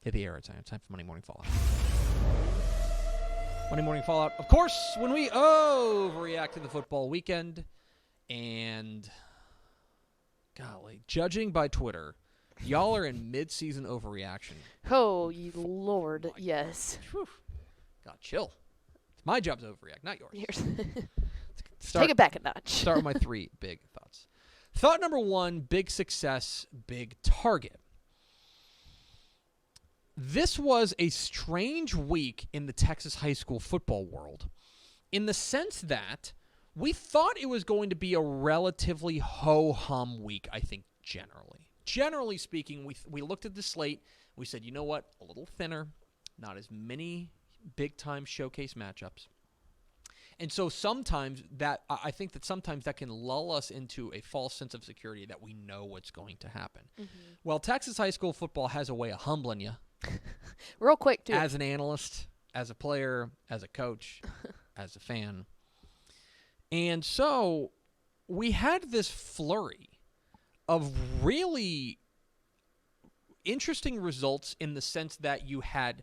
Hit the arrow time. Time for Monday Morning Fallout. Monday Morning Fallout, of course, when we overreact to the football weekend. And, golly, judging by Twitter, y'all are in mid-season overreaction. Oh, you Lord, yes. Whew. God, chill. My job to overreact, not yours. Take it back a notch. Start with my 3 big thoughts. Thought number 1, big success, big target. This was a strange week in the Texas high school football world in the sense that we thought it was going to be a relatively ho-hum week, I think, generally. Generally speaking, we looked at the slate. We said, you know what? A little thinner, not as many big-time showcase matchups. And so sometimes I think that sometimes that can lull us into a false sense of security that we know what's going to happen. Mm-hmm. Well, Texas high school football has a way of humbling you. Real quick, too. As an analyst, as a player, as a coach, as a fan. And so we had this flurry of really interesting results in the sense that you had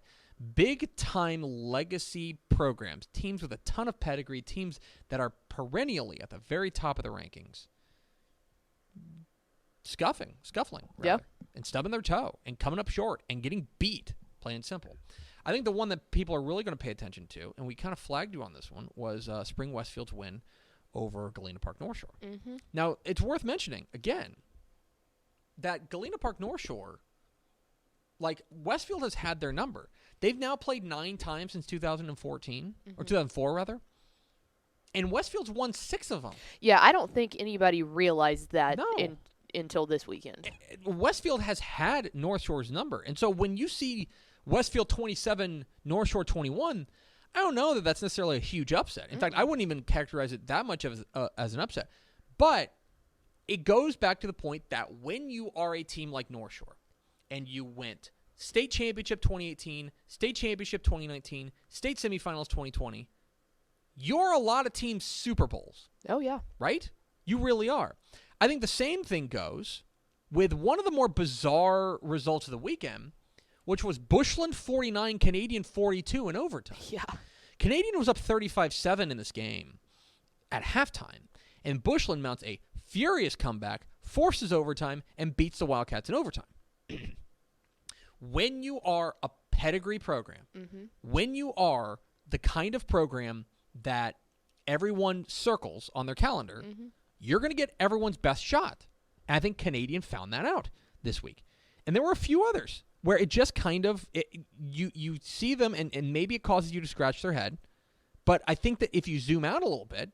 big-time legacy programs, teams with a ton of pedigree, teams that are perennially at the very top of the rankings, scuffling, rather, and stubbing their toe and coming up short and getting beat, plain and simple. I think the one that people are really going to pay attention to, and we kind of flagged you on this one, was Spring Westfield's win over Galena Park North Shore. Mm-hmm. Now, it's worth mentioning, again, that Galena Park North Shore, like, Westfield has had their number. They've now played 9 times since 2014, or 2004, rather. And Westfield's won 6 of them. Yeah, I don't think anybody realized that until this weekend. Westfield has had North Shore's number. And so when you see Westfield 27, North Shore 21, I don't know that that's necessarily a huge upset. In fact, I wouldn't even characterize it that much as an upset. But it goes back to the point that when you are a team like North Shore, and you went state championship 2018, state championship 2019, state semifinals 2020, you're a lot of teams' Super Bowls. Oh, yeah. Right? You really are. I think the same thing goes with one of the more bizarre results of the weekend, which was Bushland 49, Canadian 42 in overtime. Yeah. Canadian was up 35-7 in this game at halftime, and Bushland mounts a furious comeback, forces overtime, and beats the Wildcats in overtime. When you are a pedigree program, when you are the kind of program that everyone circles on their calendar, you're going to get everyone's best shot. And I think Canadian found that out this week. And there were a few others where it just kind of, you see them and maybe it causes you to scratch their head. But I think that if you zoom out a little bit,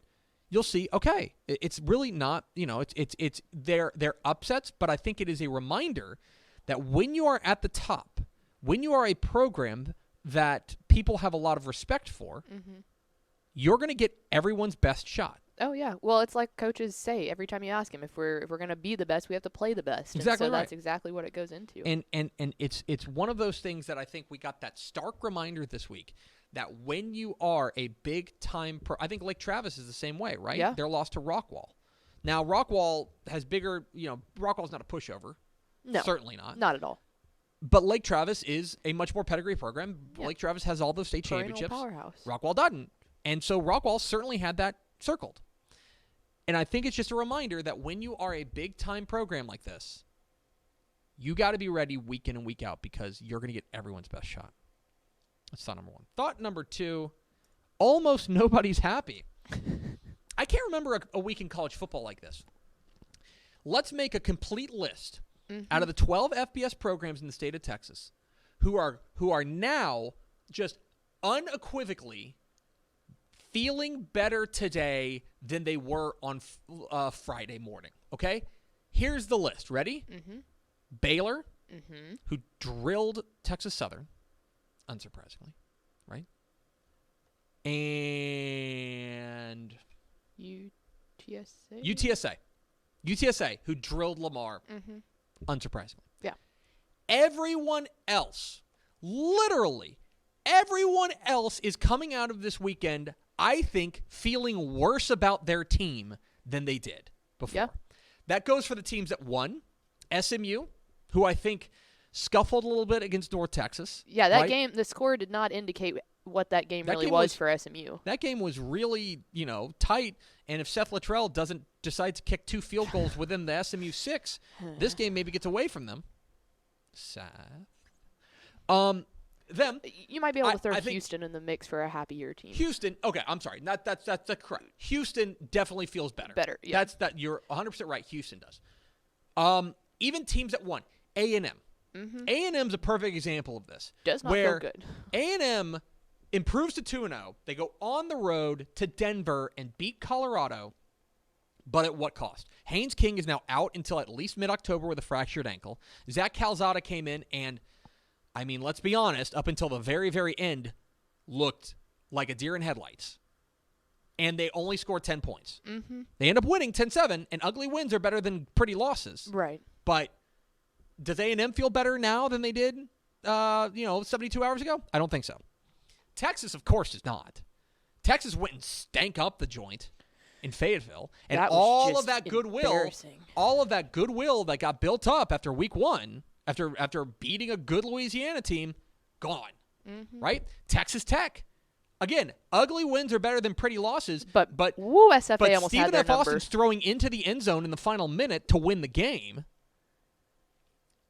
you'll see, okay, it's really not, it's they're upsets, but I think it is a reminder that when you are at the top, when you are a program that people have a lot of respect for, you're going to get everyone's best shot. Oh, yeah. Well, it's like coaches say every time you ask them, if we're going to be the best, we have to play the best. Exactly and so right. That's exactly what it goes into. And it's one of those things that I think we got that stark reminder this week that when you are a big-time I think Lake Travis is the same way, right? Yeah. They're lost to Rockwall. Now, Rockwall has bigger, Rockwall's not a pushover. No. Certainly not. Not at all. But Lake Travis is a much more pedigree program. Yeah. Lake Travis has all those state championships. Powerhouse. Rockwall doesn't. And so Rockwall certainly had that circled. And I think it's just a reminder that when you are a big-time program like this, you got to be ready week in and week out because you're going to get everyone's best shot. That's thought number 1. Thought number 2, almost nobody's happy. I can't remember a week in college football like this. Let's make a complete list out of the 12 FBS programs in the state of Texas who are now just unequivocally feeling better today than they were on Friday morning, okay? Here's the list. Ready? Baylor, who drilled Texas Southern, unsurprisingly, right? And UTSA, who drilled Lamar, unsurprisingly. Yeah. Everyone else, literally everyone else is coming out of this weekend, I think, feeling worse about their team than they did before. Yeah. That goes for the teams that won. SMU, who I think scuffled a little bit against North Texas. Yeah, that right? game, the score did not indicate what that game That really game was was- for SMU. That game was really, tight, and if Seth Luttrell doesn't decide to kick 2 field goals within the SMU 6, this game maybe gets away from them. Seth. You might be able to throw I think Houston in the mix for a happier team. Houston, okay, I'm sorry. That's correct. Houston definitely feels better. Better, yeah. You're 100% right. Houston does. Even teams that won, A&M. A&M's a perfect example of this. Does not where feel good. A&M improves to 2-0. They go on the road to Denver and beat Colorado, but at what cost? Haynes King is now out until at least mid-October with a fractured ankle. Zach Calzada came in and, I mean, let's be honest, up until the very, very end, looked like a deer in headlights. And they only scored 10 points. They end up winning 10-7, and ugly wins are better than pretty losses. Right. But does A&M feel better now than they did, 72 hours ago? I don't think so. Texas, of course, does not. Texas went and stank up the joint in Fayetteville, and That was all just of that embarrassing. goodwill that got built up after week 1, after beating a good Louisiana team, gone. Right? Texas Tech. Again, ugly wins are better than pretty losses, but woo, SFA but almost Stephen had their F. number. Austin's throwing into the end zone in the final minute to win the game.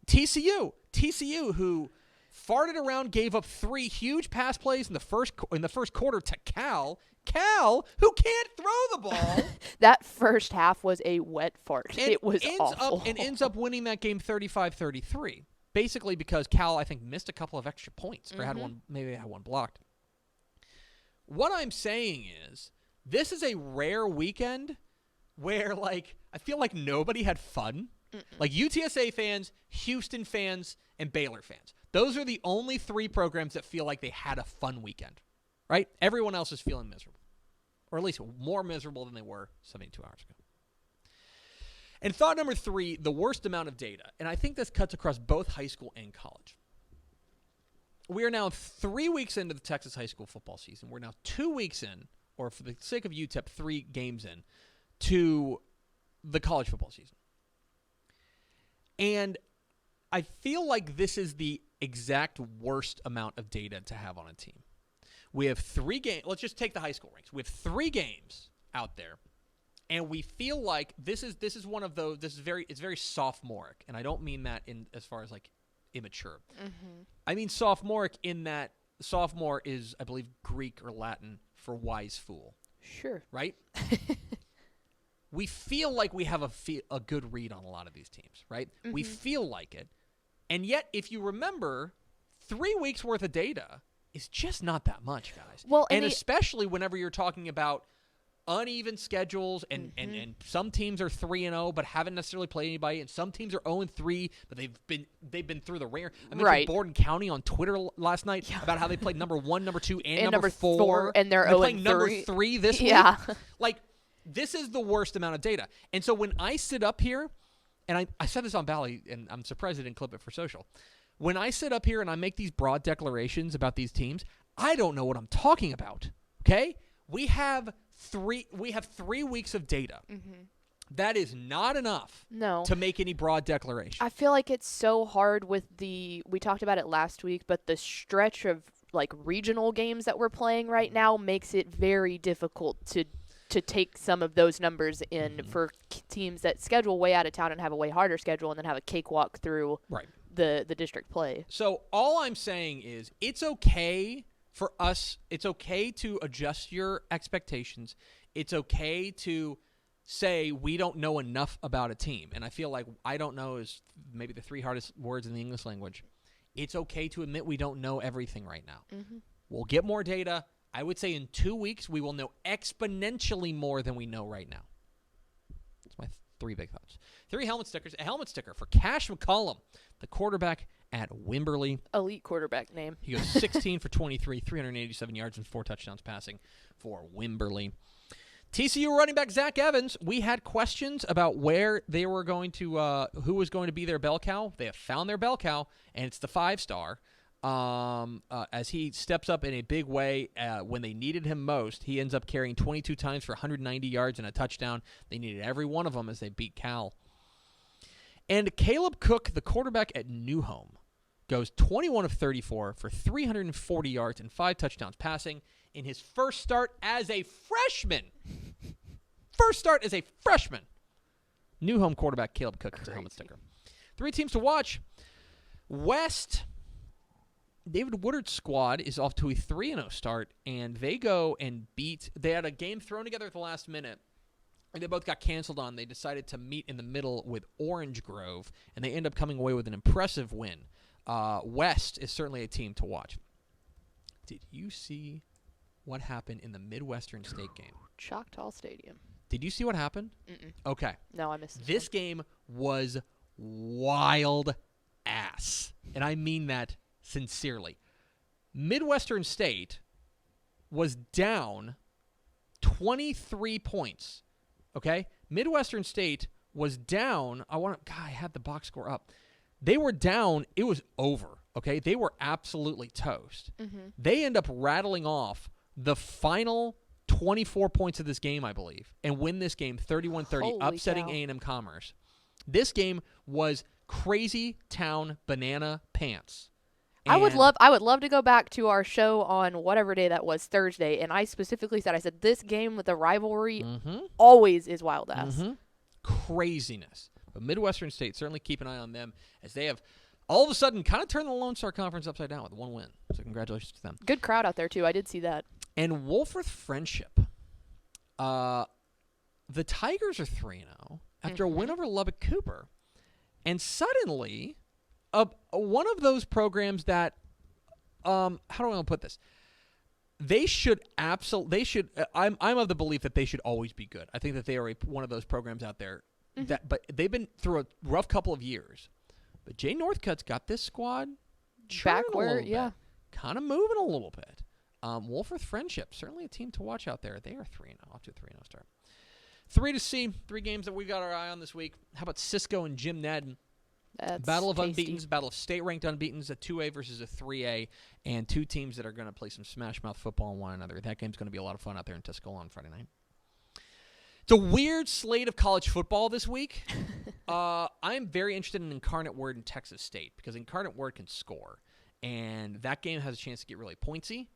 TCU, who farted around, gave up 3 huge pass plays in the first quarter to Cal, who can't throw the ball. That first half was a wet fart. And It was awful. ends up winning that game 35-33. Basically because Cal, I think, missed a couple of extra points or had one blocked. What I'm saying is, this is a rare weekend where, I feel like nobody had fun. Like UTSA fans, Houston fans, and Baylor fans. Those are the only 3 programs that feel like they had a fun weekend, right? Everyone else is feeling miserable, or at least more miserable than they were 72 hours ago. And thought number 3, the worst amount of data. And I think this cuts across both high school and college. We are now 3 weeks into the Texas high school football season. We're now 2 weeks in, or for the sake of UTEP, 3 games in, to the college football season. And I feel like this is the exact worst amount of data to have on a team. We have 3 games. Let's just take the high school ranks. We have 3 games out there, and we feel like this is one of those. It's very sophomoric, and I don't mean that in as far as immature. I mean sophomoric in that sophomore is, I believe, Greek or Latin for wise fool. Sure. Right? We feel like we have a good read on a lot of these teams, right? We feel like it. And yet, if you remember, 3 weeks worth of data is just not that much, guys. Well, and especially whenever you're talking about uneven schedules and some teams are 3-0 but haven't necessarily played anybody, and some teams are 0-3 but they've been through the ringer. I mentioned Borden County on Twitter last night about how they played number 1, number 2, and number 4, and they're playing number 3 this week. This is the worst amount of data. And so when I sit up here, and I said this on Bally, and I'm surprised I didn't clip it for social. When I sit up here and I make these broad declarations about these teams, I don't know what I'm talking about. Okay? We have 3 weeks of data. That is not enough to make any broad declaration. I feel like it's so hard with we talked about it last week, but the stretch of regional games that we're playing right now makes it very difficult to take some of those numbers in for teams that schedule way out of town and have a way harder schedule and then have a cakewalk through the district play. So all I'm saying is it's okay for us. It's okay to adjust your expectations. It's okay to say we don't know enough about a team. And I feel like I don't know is maybe the 3 hardest words in the English language. It's okay to admit we don't know everything right now. We'll get more data. I would say in 2 weeks, we will know exponentially more than we know right now. That's my 3 big thoughts. 3 helmet stickers. A helmet sticker for Cash McCollum, the quarterback at Wimberley. Elite quarterback name. He goes 16 for 23, 387 yards and 4 touchdowns passing for Wimberley. TCU running back Zach Evans, we had questions about where they were going to, who was going to be their bell cow. They have found their bell cow, and it's the 5-star. As he steps up in a big way when they needed him most. He ends up carrying 22 times for 190 yards and a touchdown. They needed every one of them as they beat Cal. And Caleb Cook, the quarterback at New Home. goes 21 of 34 for 340 yards and 5 touchdowns passing in his first start as a freshman. New home quarterback Caleb Cook gets a helmet sticker. 3 teams to watch. West, David Woodard's squad is off to a 3-0 start, and they go and they had a game thrown together at the last minute, and they both got canceled on. They decided to meet in the middle with Orange Grove, and they end up coming away with an impressive win. West is certainly a team to watch. Did you see what happened in the Midwestern State game? Choctaw Stadium. Did you see what happened? Mm-mm. Okay. No, I missed this game was wild ass, and I mean that sincerely. Midwestern State was down 23 points. Okay? Midwestern State was down. I had the box score up. They were down. It was over. Okay? They were absolutely toast. Mm-hmm. They end up rattling off the final 24 points of this game, I believe, and win this game 31-30, upsetting A&M Commerce. This game was crazy town banana pants. I would love to go back to our show on whatever day that was, Thursday, and I specifically said, this game with the rivalry always is wild ass. Mm-hmm. Craziness. But Midwestern State, certainly keep an eye on them as they have all of a sudden kind of turned the Lone Star Conference upside down with one win. So congratulations to them. Good crowd out there, too. I did see that. And Wolfforth Friendship. The Tigers are 3-0 after a win over Lubbock Cooper. And suddenly, one of those programs that, how do I want to put this? I'm of the belief that they should always be good. I think that they are one of those programs out there but they've been through a rough couple of years. But Jay Northcutt's got this squad back where, kind of moving a little bit. Wolfforth Friendship, certainly a team to watch out there. They are 3-0, off to a 3-0 start. 3 to see, 3 games that we got our eye on this week. How about Cisco and Jim Ned? Battle of tasty. Unbeatens, battle of state-ranked unbeatens, a 2A versus a 3A, and 2 teams that are going to play some smash-mouth football on one another. That game's going to be a lot of fun out there in Tuscola on Friday night. It's a weird slate of college football this week. I'm very interested in Incarnate Word and Texas State because Incarnate Word can score, and that game has a chance to get really pointsy.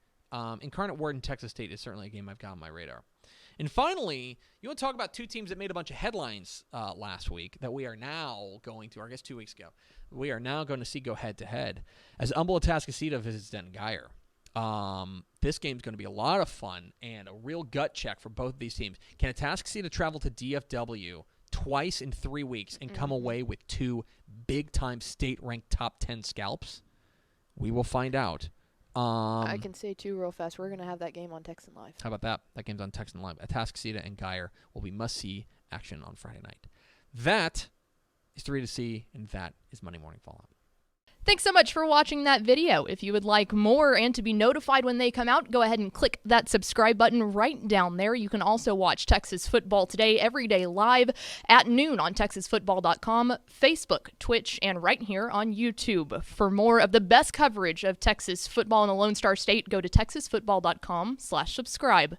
Incarnate Word and Texas State is certainly a game I've got on my radar. And finally, you want to talk about 2 teams that made a bunch of headlines last week that we are now going to, or I guess 2 weeks ago, we are now going to see go head-to-head as Humble Atascocita visits Denton Guyer. This game's going to be a lot of fun and a real gut check for both of these teams. Can Atascocita travel to DFW twice in 3 weeks and come away with 2 big-time state-ranked top 10 scalps? We will find out. I can say, too, real fast, we're going to have that game on Texan Live. How about that? That game's on Texan Live. Atascocita and Guyer will be must-see action on Friday night. That is 3 to see, and that is Monday Morning Fallout. Thanks so much for watching that video. If you would like more and to be notified when they come out, go ahead and click that subscribe button right down there. You can also watch Texas Football Today every day live at noon on TexasFootball.com, Facebook, Twitch, and right here on YouTube. For more of the best coverage of Texas football in the Lone Star State, go to TexasFootball.com/subscribe.